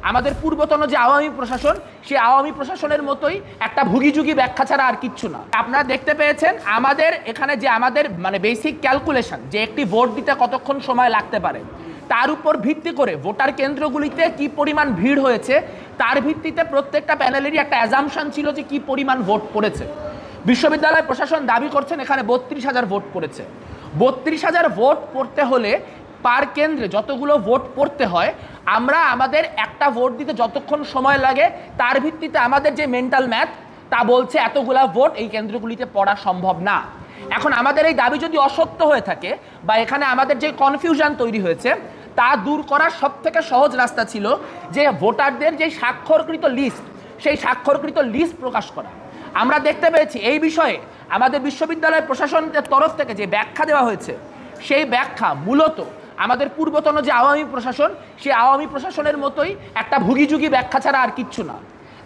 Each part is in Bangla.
আমাদের পূর্বতন যে আওয়ামী প্রশাসন, সেই আওয়ামী প্রশাসনের মতোই একটা ভুগিযুগি ব্যাখ্যা ছাড়া আর কিচ্ছু না। আপনারা দেখতে পেয়েছেন আমাদের এখানে যে আমাদের মানে বেসিক ক্যালকুলেশন, যে একটি ভোট দিতে কতক্ষণ সময় লাগতে পারে, তার উপর ভিত্তি করে ভোটার কেন্দ্রগুলিতে কি পরিমাণ ভিড় হয়েছে তার ভিত্তিতে প্রত্যেকটা প্যানেলেরই একটা অ্যাজাম্পশন ছিল যে কি পরিমাণ ভোট পড়েছে। বিশ্ববিদ্যালয় প্রশাসন দাবি করছেন এখানে ৩২,০০০ ভোট পড়েছে। ৩২,০০০ ভোট পড়তে হলে পার কেন্দ্রে যতগুলো ভোট পড়তে হয়, আমরা আমাদের একটা ভোট দিতে যতক্ষণ সময় লাগে তার ভিত্তিতে আমাদের যে মেন্টাল ম্যাথ তা বলছে এতগুলা ভোট এই কেন্দ্রগুলিতে পড়া সম্ভব না। এখন আমাদের এই দাবি যদি অসত্য হয়ে থাকে বা এখানে আমাদের যে কনফিউশন তৈরি হয়েছে তা দূর করার সবথেকে সহজ রাস্তা ছিল যে ভোটারদের যে স্বাক্ষরকৃত লিস্ট, সেই স্বাক্ষরকৃত লিস্ট প্রকাশ করা। আমরা দেখতে পেয়েছি এই বিষয়ে আমাদের বিশ্ববিদ্যালয় প্রশাসনের তরফ থেকে যে ব্যাখ্যা দেওয়া হয়েছে, সেই ব্যাখ্যা মূলত আমাদের পূর্বতন যে আওয়ামী প্রশাসন, সেই আওয়ামী প্রশাসনের মতোই একটা ভুগিযুগি ব্যাখ্যা ছাড়া আর কিচ্ছু না।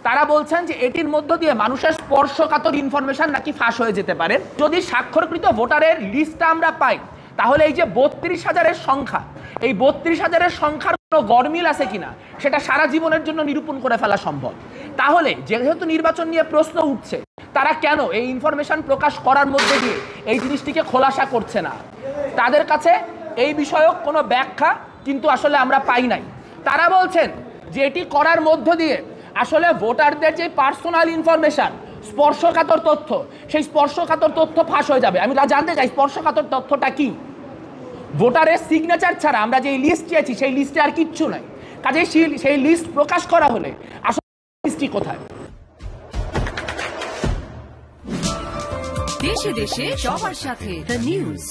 তারা বলছেন যে এটির মধ্য দিয়ে মানুষের স্পর্শকাতর ইনফরমেশন নাকি ফাঁস হয়ে যেতে পারে। যদি স্বাক্ষরকৃত ভোটারের লিস্টটা আমরা পাই, তাহলে এই যে ৩২,০০০-এর সংখ্যা, এই ৩২,০০০-এর সংখ্যার কোনো গরমিল আছে কিনা সেটা সারা জীবনের জন্য নিরূপণ করে ফেলা সম্ভব। তাহলে যেহেতু নির্বাচন নিয়ে প্রশ্ন উঠছে, তারা কেন এই ইনফরমেশন প্রকাশ করার মধ্যে দিয়ে এই জিনিসটিকে খোলাসা করছে না? তাদের কাছে এই বিষয়ক কোনো ব্যাখ্যা কিন্তু আসলে আমরা পাই নাই। তারা বলছেন যে এটি করার মধ্য দিয়ে আসলে ভোটারদের যে পার্সোনাল ইনফরমেশন, স্পর্শকাতর তথ্য, সেই স্পর্শকাতর তথ্য ফাঁস হয়ে যাবে। আমি জানতে চাই স্পর্শকাতর তথ্যটা কি? ভোটারের সিগনেচার ছাড়া আমরা যে লিস্ট চেয়েছি সেই লিস্টে আর কিচ্ছু নাই। কাজে সেই লিস্ট প্রকাশ করা হলে আসলে লিস্টটি কোথায়? দেশে দেশে সবার সাথে দ্য নিউজ।